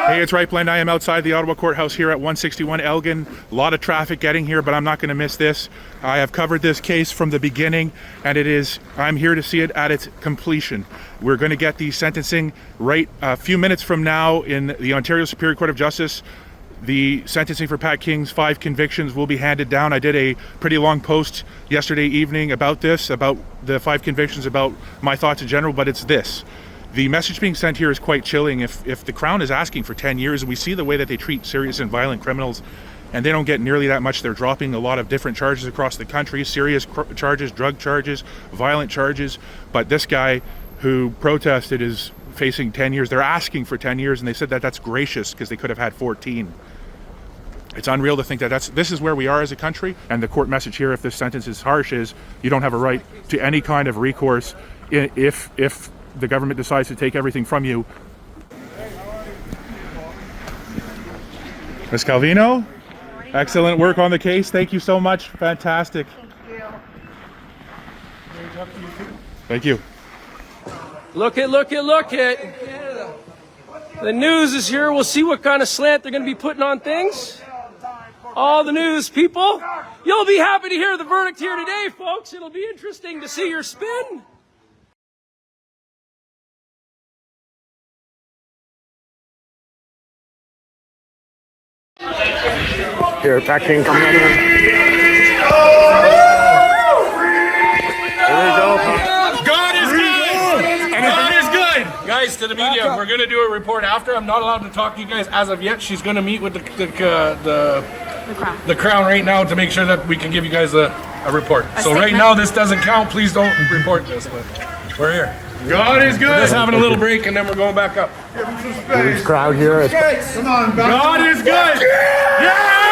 Hey, it's Right Blend. I am outside the Ottawa courthouse here at 161 Elgin. A lot of traffic getting here, but I'm not going to miss this. I have covered this case from the beginning, and I'm here to see it at its completion. We're going to get the sentencing right a few minutes from now in the Ontario Superior Court of Justice. The sentencing for Pat King's 5 convictions will be handed down. I did a pretty long post yesterday evening about this, about the 5 convictions, about my thoughts in general, but it's this. The message being sent here is quite chilling. If the Crown is asking for 10 years, and we see the way that they treat serious and violent criminals, and they don't get nearly that much, they're dropping a lot of different charges across the country, serious charges, drug charges, violent charges, but this guy who protested is facing 10 years. They're asking for 10 years, and they said that that's gracious because they could have had 14. It's unreal to think that this is where we are as a country, and the court message here, if this sentence is harsh, is you don't have a right to any kind of recourse if the government decides to take everything from you. Ms. Calvino, excellent work on the case. Thank you so much. Fantastic. Thank you. Look it. The news is here. We'll see what kind of slant they're going to be putting on things. All the news people. You'll be happy to hear the verdict here today, folks. It'll be interesting to see your spin. Here, Pat King coming in. Here we go. God is good! God is good! Guys, to the media, we're going to do a report after. I'm not allowed to talk to you guys as of yet. She's going to meet with the Crown right now to make sure that we can give you guys a report. So right now, this doesn't count. Please don't report this, but we're here. God is good. We're just having a little break, and then we're going back up. Huge crowd here. Come on, God is good! Yeah!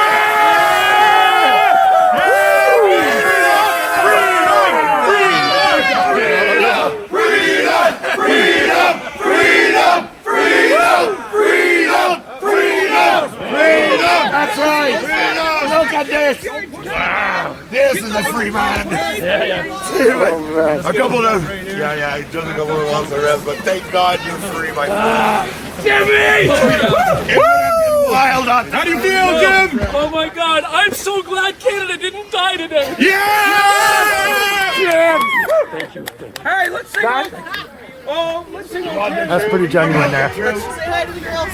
That's right. Look at this. Wow. This is a free man. A couple of he does a couple of lots of rest, but thank God you're free, my friend. Jimmy! Wild on. How do you feel, Jim? Oh my God! I'm so glad Canada didn't die today. Yeah! Jim! Thank you. Hey, let's sing. Let's sing. That's pretty genuine there. Say hi to the girls.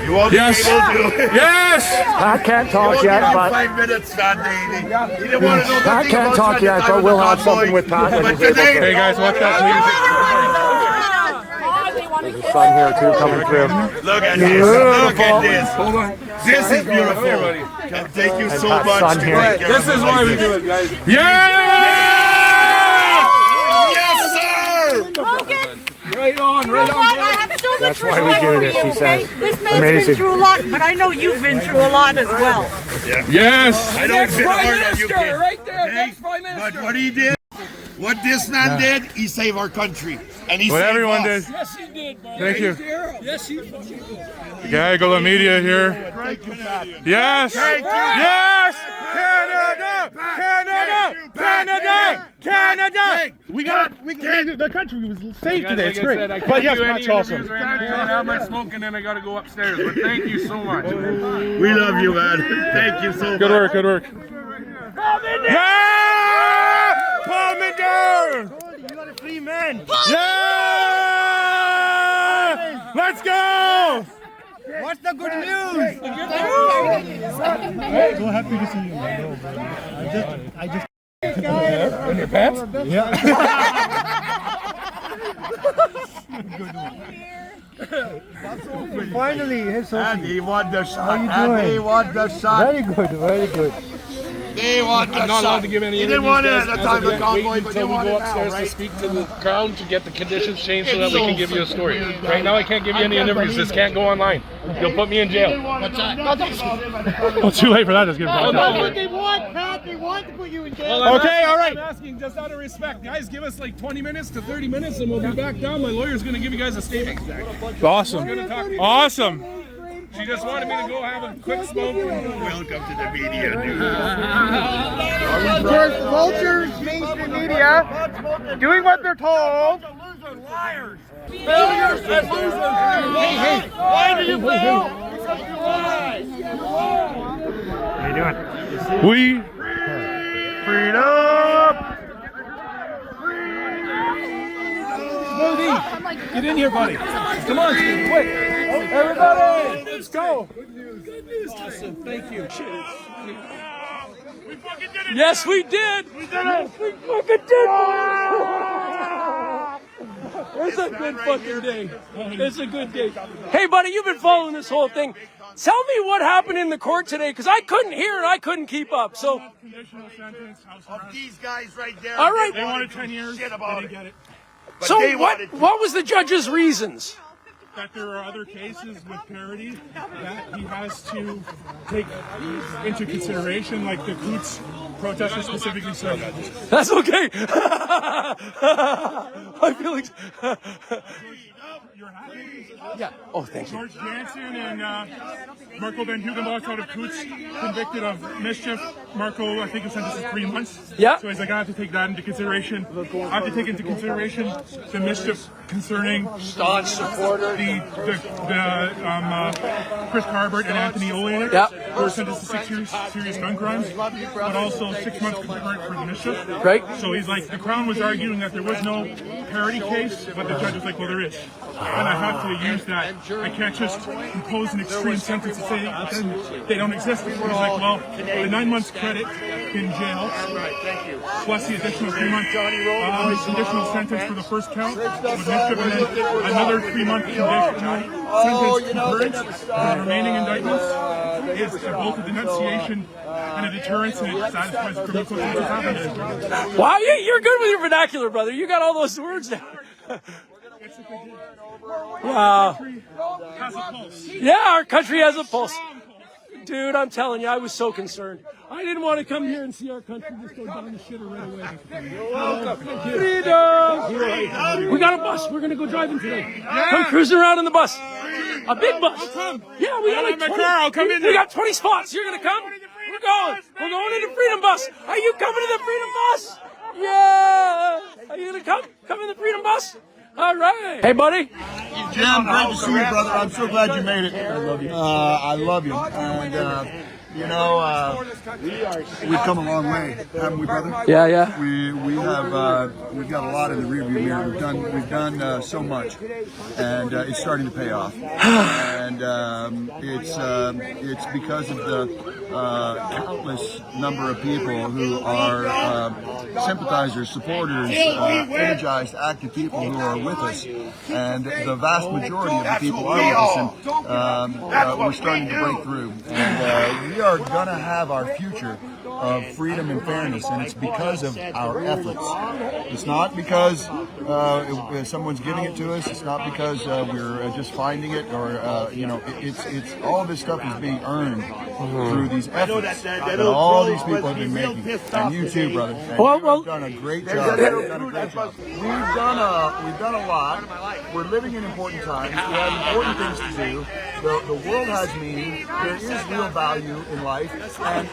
You won't be able to. Yes! I can't talk yet, but 5 minutes that day. He didn't want to know I can't talk yet, but we'll have something with Pat. Hey guys, watch that, There's a sun here too coming through. Look at this. Look at this. Hold on. This is beautiful. Thank you so much. Sun here. This is why we do it, guys. Yeah! Right on. That's why we do this, she says. This man's been through a lot, but I know you've been through a lot as well. Yes! I don't fit Prime hard on you Minister, kids. right there. Next Prime But Minister. what he did, what this man did, he saved our country. And he What saved everyone us. did. Yes, he did, Bob. Thank you. Yes, he fucking did. Gaggle of media here. Yes! Yes! Canada! Canada! Canada! Canada! The country was saved today. It's great. But yes, that's awesome. I have my smoke and then I got to go upstairs. But thank you so much. We love you, man. Thank you so much. Good work, good work. Yeah! Palmander! You got a free man. Yeah! Let's go! What's the good news? So happy to see you, man. I just. In your pants? Yeah. Finally, hey, Sophie. And he won the shot. How you And doing? he won the shot. Very good, very good. They won the I'm not allowed shot. to give any He didn't interviews, want it guys, at the as time of of yet. Convoy, Wait but until you we want go it now, upstairs to right? speak to the Crown to get the conditions changed so that we can give you a story. Right now I can't give you any interviews. This can't go online. You'll put me in jail. What's that? Well, it's too late for that. That's good. That's what they want, Pat. They want to put you in jail. Okay, all right. I'm asking just out of respect. Guys, give us like 20 minutes to 30 minutes and we'll be back down. My lawyer's going to give you guys a statement. Awesome. Awesome. She just wanted me to go have a quick smoke. Welcome to the media, dude. Vultures, mainstream media, doing what they're told. Failures Why do you fail? Because you lie. How you doing? We Freedom! Get in here, buddy. Come on, Steve, quick. Everybody, let's go. Awesome, thank you. Yes, we did. We did it. We fucking did it. It's a good fucking day. It's a good day. Hey, buddy, you've been following this whole thing. Tell me what happened in the court today, because I couldn't hear and I couldn't keep up. So, conditional sentence, house Of arrest. these guys right there. all right. They wanted 10 years. Shit They about didn't it. get it. But So they what? wanted to- What was the judge's reasons? That there are other cases with parity that he has to take into consideration, like the Coots protester specifically said. That's okay. I feel like. You're happy? Yeah. Oh, thank you. George Jansen and Marco Van Hugenbach out of Coots convicted of mischief. Marco, I think, is sentenced to 3 months. Yeah. So he's like, I have to take that into consideration. I have to take into consideration the mischief concerning Staunch supporter. the Chris Carbert and Anthony Olenek, Yeah. who were sentenced to 6 years serious gun crimes, but also 6 months concurrent for the mischief. Right. So he's like, the Crown was arguing that there was no parity case, but the judge was like, well, there is. And I have to use that. I can't just impose an extreme sentence and say they don't exist. He's like, well, the 9 months credit in jail, plus the additional 3 month conditional sentence for the first count with mischief, and then another 3 month conditional sentence concurrent for the remaining indictments is both a denunciation and a deterrence, and it satisfies the criminal code that happened. Wow, you're good with your vernacular, brother. You got all those words down. Wow. Has a pulse. Yeah, our country has a pulse. Dude, I'm telling you, I was so concerned. I didn't want to come here and see our country just go down the shitter right away. Freedom! We got a bus. We're going to go driving today. Come cruising around in the bus. A big bus. Yeah, we got like 20. I'll come in We got 20 spots. You're going to come? We're going. We're going in the Freedom Bus. Are you coming to the Freedom Bus? Yeah. Are you going to come? Come in the Freedom Bus? All right. Hey, buddy. Jim, great to see you, brother. I'm so glad you made it. I love you. I love you. And, you know, we've come a long way, haven't we, brother? Yeah, yeah. We've got a lot in the rearview mirror. We've done so much, and it's starting to pay off. And it's because of the countless number of people who are sympathizers, supporters, energized, active people who are with us, and the vast majority of the people are with us. And we're starting to break through, and we are going to have our future of freedom and fairness, and it's because of our efforts. It's not because someone's giving it to us. It's not because we're just finding it, or you know, it's all of this stuff is being earned through these efforts that all these people have been making, and you too, brother. And you've done a great job. You've done a great job. We've done a lot. We're living in important times. We have important things to do. The world has meaning. There is real value in life, and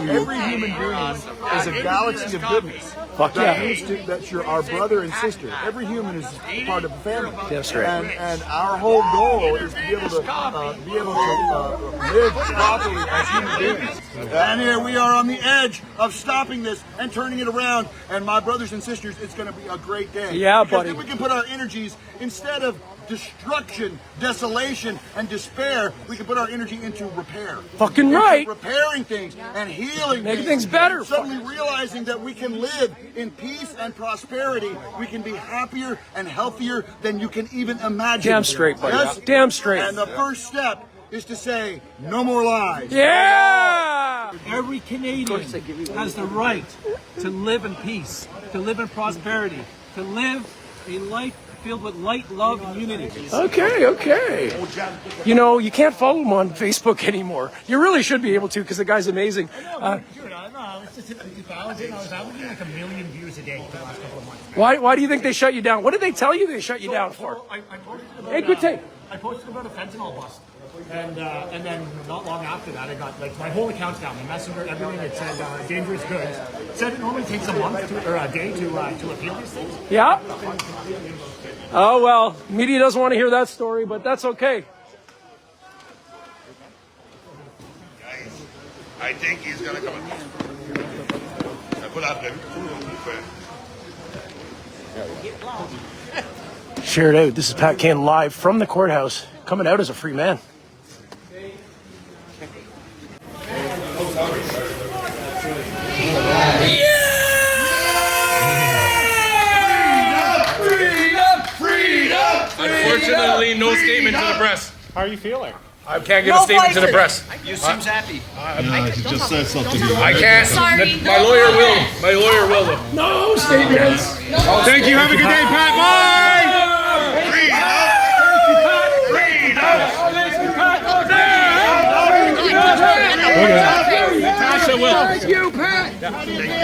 every human being is a galaxy of goodness. Fuck that yeah. means that you're our brother and sister. Every human is part of the family. That's right. And our whole goal is to be able to live properly as human beings. And here we are on the edge of stopping this and turning it around. And my brothers and sisters, it's going to be a great day. Yeah, because buddy. then we can put our energies, instead of destruction, desolation, and despair, we can put our energy into repair. Fucking Into right. repairing things and healing Making things better. Suddenly realizing that we can live in peace and prosperity. We can be happier and healthier than you can even imagine. Damn straight, buddy. Yes? Damn straight. And the first step is to say, no more lies. Yeah! Every Canadian has the right to live in peace, to live in prosperity, to live a life filled with light, love, and unity. Okay. You know, you can't follow him on Facebook anymore. You really should be able to, because the guy's amazing. It's just I was getting like 1 million views a day for the last couple of months. Why do you think they shut you down? What did they tell you they shut you down for? I posted about, Hey, good take. I posted about a fentanyl bust And then not long after that, I got like my whole account's down. The messenger, everything. It said dangerous goods. Said it normally takes a month or a day to appeal these things. Yeah. Oh well, media doesn't want to hear that story, but that's okay. Guys, I think he's gonna come. Share it out. This is Pat Ken live from the courthouse, coming out as a free man. Unfortunately, no statement to the press. How are you feeling? I can't give a statement to the press. You seems happy. Just said something. I can't. My lawyer will. My lawyer will. Though. No statements. Thank you. Have a good day, Pat. Bye. Natasha will. Thank you, Pat.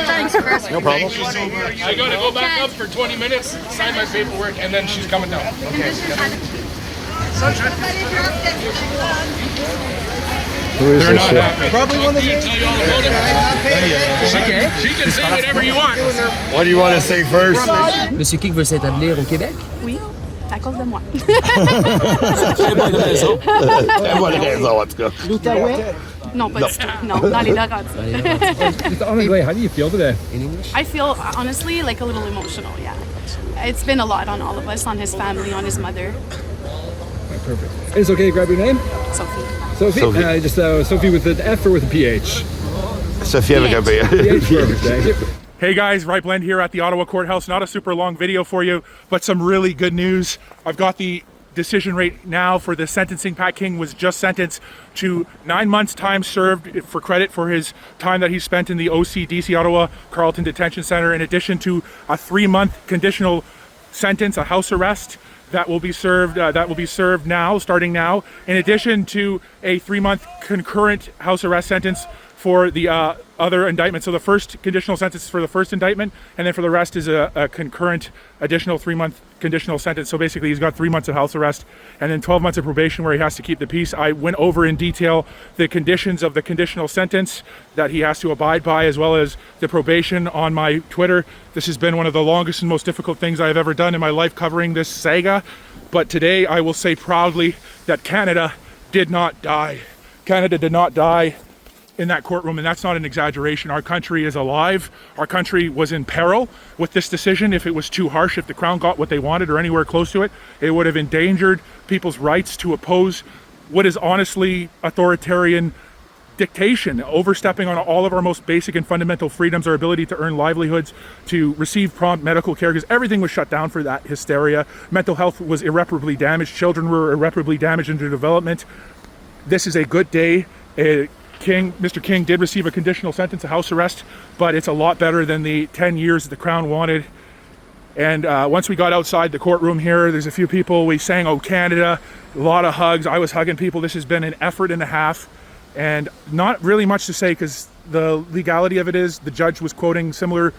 Thanks, Chris. No problem. I gotta go back up for 20 minutes, sign my paperwork, and then she's coming down. Okay. They're not happy. Probably one of the Tell you all about it. She can say whatever you want. What do you want to say first? Monsieur King veut s'établir au Québec? Oui, à cause de moi. L'Outaouais. Non, pas du tout. Non, dans les Laurentides. Honestly, how do you feel today? In English? I feel, honestly, like a little emotional, yeah. It's been a lot on all of us, on his family, on his mother. Perfect. It's okay to grab your name? Sophie. Sophie. Just Sophie with an F or with a PH? Sophie avec un B. PH, perfect. Thank you. Hey guys, Right Blend here at the Ottawa Courthouse. Not a super long video for you, but some really good news. I've got the decision right now for the sentencing. Pat King was just sentenced to 9 months time served for credit for his time that he spent in the OCDC Ottawa Carleton Detention Center, in addition to a 3-month conditional sentence, a house arrest that will be served now, starting now, in addition to a 3-month concurrent house arrest sentence for the other indictment. So the first conditional sentence is for the first indictment, and then for the rest is a concurrent additional 3-month conditional sentence. So basically he's got 3 months of house arrest and then 12 months of probation where he has to keep the peace. I went over in detail the conditions of the conditional sentence that he has to abide by, as well as the probation, on my Twitter. This has been one of the longest and most difficult things I have ever done in my life covering this saga. But today I will say proudly that Canada did not die. Canada did not die in that courtroom, and that's not an exaggeration. Our country is alive. Our country was in peril with this decision. If it was too harsh, if the Crown got what they wanted or anywhere close to it, it would have endangered people's rights to oppose what is honestly authoritarian dictation, overstepping on all of our most basic and fundamental freedoms, our ability to earn livelihoods, to receive prompt medical care, because everything was shut down for that hysteria. Mental health was irreparably damaged. Children were irreparably damaged in their development. This is a good day. Mr. King did receive a conditional sentence, a house arrest, but it's a lot better than the 10 years that the Crown wanted. And once we got outside the courtroom here, there's a few people, we sang "Oh Canada," a lot of hugs. I was hugging people. This has been an effort and a half, and not really much to say, because the legality of it is the judge was quoting similar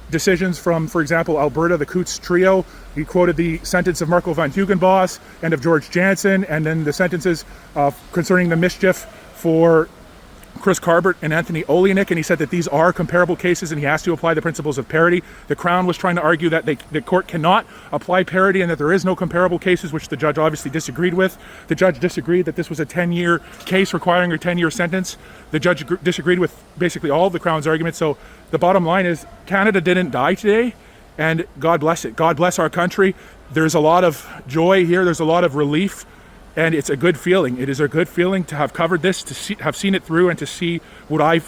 decisions from, for example, Alberta, the Coutts trio. He quoted the sentence of Marco van Hugenbos and of George Jansen, and then the sentences concerning the mischief for Chris Carbert and Anthony Oleanick, and he said that these are comparable cases and he has to apply the principles of parity. The Crown was trying to argue that the court cannot apply parity and that there is no comparable cases, which the judge obviously disagreed with. The judge disagreed that this was a 10-year case requiring a 10-year sentence. The judge disagreed with basically all of the Crown's arguments. So the bottom line is Canada didn't die today, and God bless it. God bless our country. There's a lot of joy here. There's a lot of relief. And it's a good feeling. It is a good feeling to have covered this, to have seen it through, and to see what I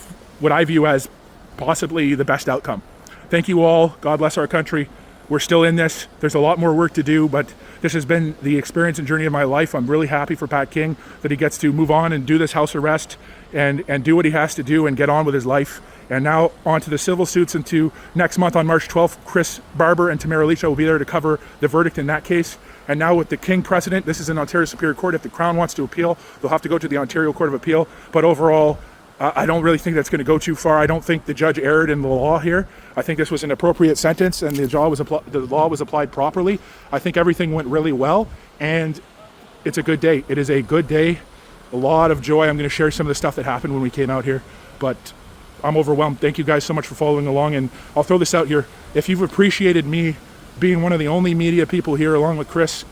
view as possibly the best outcome. Thank you all. God bless our country. We're still in this. There's a lot more work to do, but this has been the experience and journey of my life. I'm really happy for Pat King that he gets to move on and do this house arrest and do what he has to do and get on with his life. And now on to the civil suits, and to next month on March 12th, Chris Barber and Tamara Leach will be there to cover the verdict in that case. And now with the King precedent, this is an Ontario Superior Court. If the Crown wants to appeal, they'll have to go to the Ontario Court of Appeal. But overall, I don't really think that's going to go too far. I don't think the judge erred in the law here. I think this was an appropriate sentence, and the law was applied properly. I think everything went really well, and it's a good day. It is a good day a lot of joy. I'm going to share some of the stuff that happened when we came out here, but I'm overwhelmed. Thank you guys so much for following along, and I'll throw this out here. If you've appreciated me being one of the only media people here, along with Chris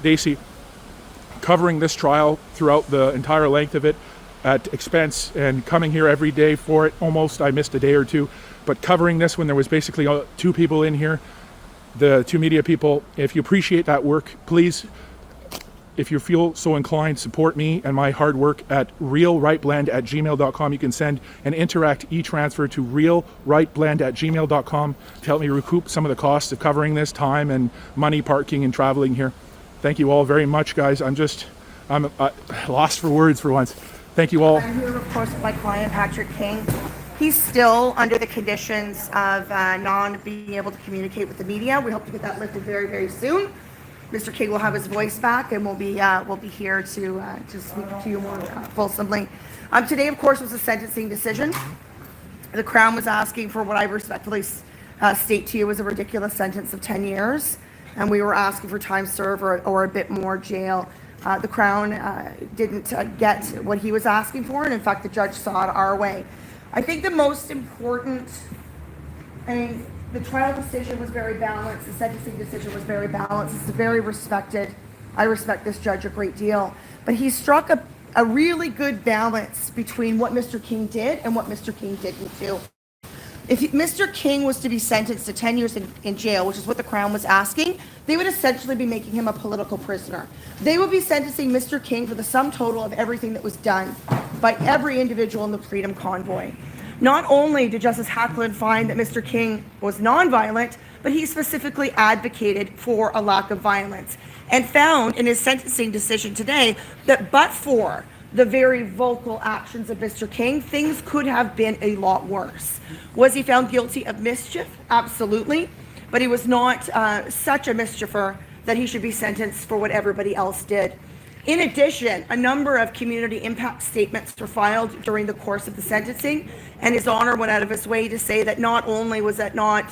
Dacey, covering this trial throughout the entire length of it at expense and coming here every day for it, almost, I missed a day or two, but covering this when there was basically 2 people in here, the 2 media people, if you appreciate that work, please, if you feel so inclined, support me and my hard work at realrightblend@gmail.com. You can send an Interact e-transfer to realrightblend@gmail.com to help me recoup some of the costs of covering this, time and money, parking and traveling here. Thank you all very much, guys. I'm lost for words for once. Thank you all. I'm here, of course, with my client, Patrick King. He's still under the conditions of not being able to communicate with the media. We hope to get that lifted very, very soon. Mr. King will have his voice back, and we'll be here to speak to you more fulsomely. Today, of course, was a sentencing decision. The Crown was asking for what I respectfully state to you was a ridiculous sentence of 10 years, and we were asking for time served or a bit more jail. The Crown didn't get what he was asking for, and in fact, the judge saw it our way. I think the most important, the trial decision was very balanced. The sentencing decision was very balanced. It's very respected. I respect this judge a great deal. But he struck a really good balance between what Mr. King did and what Mr. King didn't do. If Mr. King was to be sentenced to 10 years in jail, which is what the Crown was asking, they would essentially be making him a political prisoner. They would be sentencing Mr. King for the sum total of everything that was done by every individual in the Freedom Convoy. Not only did Justice Hacklund find that Mr. King was nonviolent, but he specifically advocated for a lack of violence and found in his sentencing decision today that but for the very vocal actions of Mr. King, things could have been a lot worse. Was he found guilty of mischief? Absolutely. But he was not such a mischief that he should be sentenced for what everybody else did. In addition, a number of community impact statements were filed during the course of the sentencing, and His Honor went out of his way to say that not only was that not,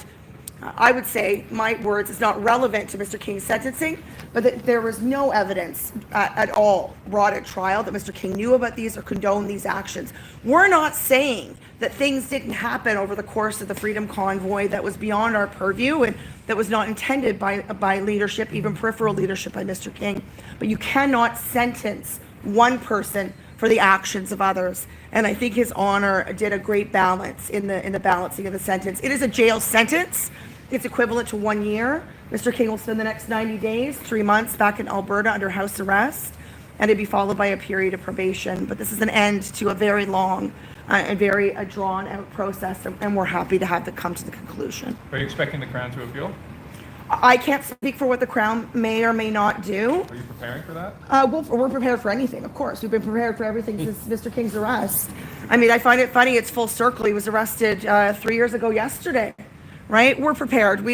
I would say, my words, it's not relevant to Mr. King's sentencing, but that there was no evidence at all brought at trial that Mr. King knew about these or condoned these actions. We're not saying that things didn't happen over the course of the Freedom Convoy that was beyond our purview and that was not intended by leadership, even peripheral leadership by Mr. King. But you cannot sentence one person for the actions of others. And I think His Honor did a great balance in the balancing of the sentence. It is a jail sentence. It's equivalent to 1 year. Mr. King will spend the next 90 days, 3 months back in Alberta under house arrest, and it'd be followed by a period of probation. But this is an end to a very long and very drawn out process, and we're happy to have it come to the conclusion. Are you expecting the Crown to appeal? I can't speak for what the Crown may or may not do. Are you preparing for that? We're prepared for anything, of course. We've been prepared for everything since Mr. King's arrest. I mean, I find it funny, it's full circle. He was arrested 3 years ago yesterday, right? We're prepared.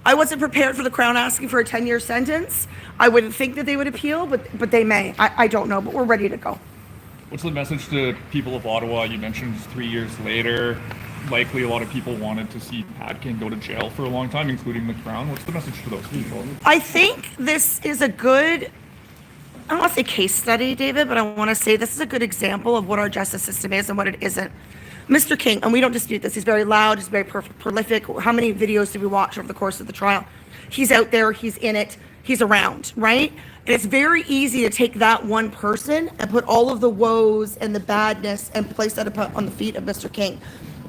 I wasn't prepared for the Crown asking for a 10-year sentence. I wouldn't think that they would appeal, but they may. I don't know, but we're ready to go. What's the message to people of Ottawa? You mentioned 3 years later, likely a lot of people wanted to see Pat King go to jail for a long time, including the Crown. What's the message to those people? I think this is a good, I don't want to say case study, David, but I want to say this is a good example of what our justice system is and what it isn't. Mr. King, and we don't dispute this, he's very loud, he's very prolific. How many videos did we watch over the course of the trial? He's out there, he's in it, he's around, right? And it's very easy to take that one person and put all of the woes and the badness and place that on the feet of Mr. King.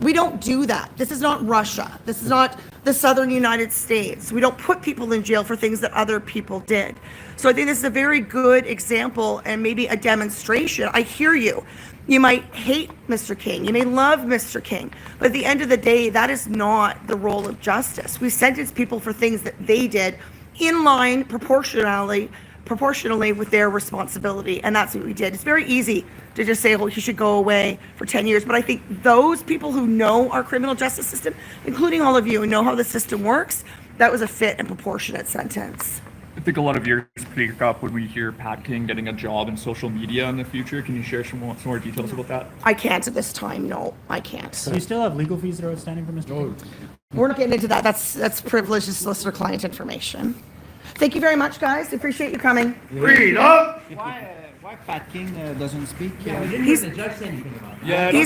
We don't do that. This is not Russia. This is not the southern United States. We don't put people in jail for things that other people did. So I think this is a very good example and maybe a demonstration. I hear you. You might hate Mr. King. You may love Mr. King. But at the end of the day, that is not the role of justice. We sentence people for things that they did in line proportionally with their responsibility. And that's what we did. It's very easy to just say, well, he should go away for 10 years. But I think those people who know our criminal justice system, including all of you who know how the system works, that was a fit and proportionate sentence. I think a lot of ears pick up when we hear Pat King getting a job in social media in the future. Can you share some more details about that? I can't at this time. No, I can't. Do you still have legal fees that are outstanding for Mr. King? We're not getting into that. That's privileged solicitor client information. Thank you very much, guys. Appreciate you coming. Freedom! Why Pat King doesn't speak. He's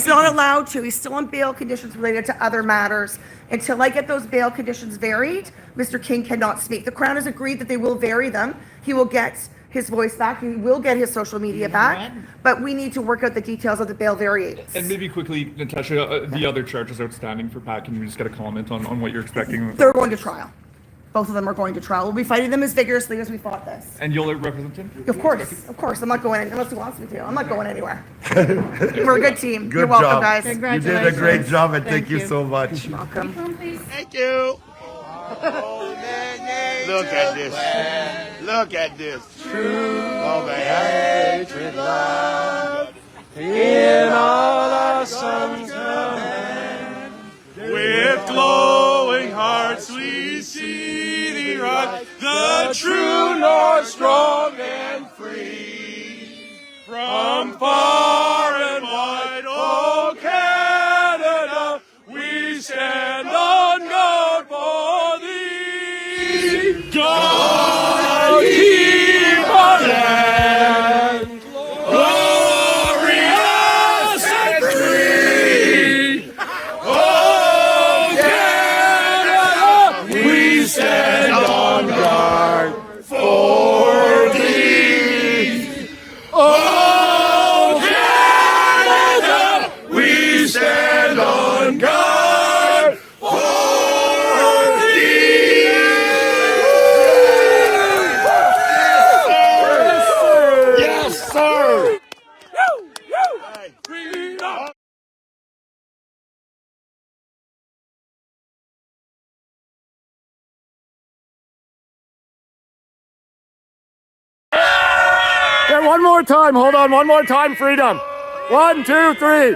not allowed to. He's still on bail conditions related to other matters. Until I get those bail conditions varied, Mr. King cannot speak. The Crown has agreed that they will vary them. He will get his voice back. He will get his social media back. But we need to work out the details of the bail variations. And maybe quickly, Natasha, the other charges outstanding for Pat, can you just get a comment on what you're expecting? They're going to trial. Both of them are going to trial. We'll be fighting them as vigorously as we fought this. And you'll represent him? Of course. I'm not going in unless he wants me to. I'm not going anywhere. We're a good team. Good You're welcome, job. guys. You did a great job, and thank you so much. You're welcome. Thank you. Look at this. Look at this. True of a hatred love. In all our sons of men. With glowing hearts we see thee ride, the true North strong and free. From far and wide, oh Canada, we stand on guard for thee. God keep our land glorious and free. Oh Canada, we stand on guard for thee. Oh Canada, we stand on guard for thee. Yes, sir. Freedom. Okay, one more time. Hold on. One more time. Freedom. 1, 2, 3.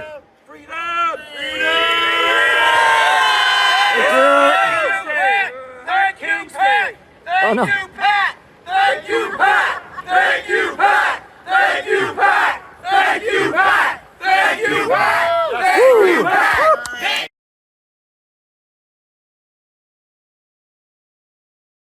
Thank you, Pat. Oh, no. Thank you, Pat.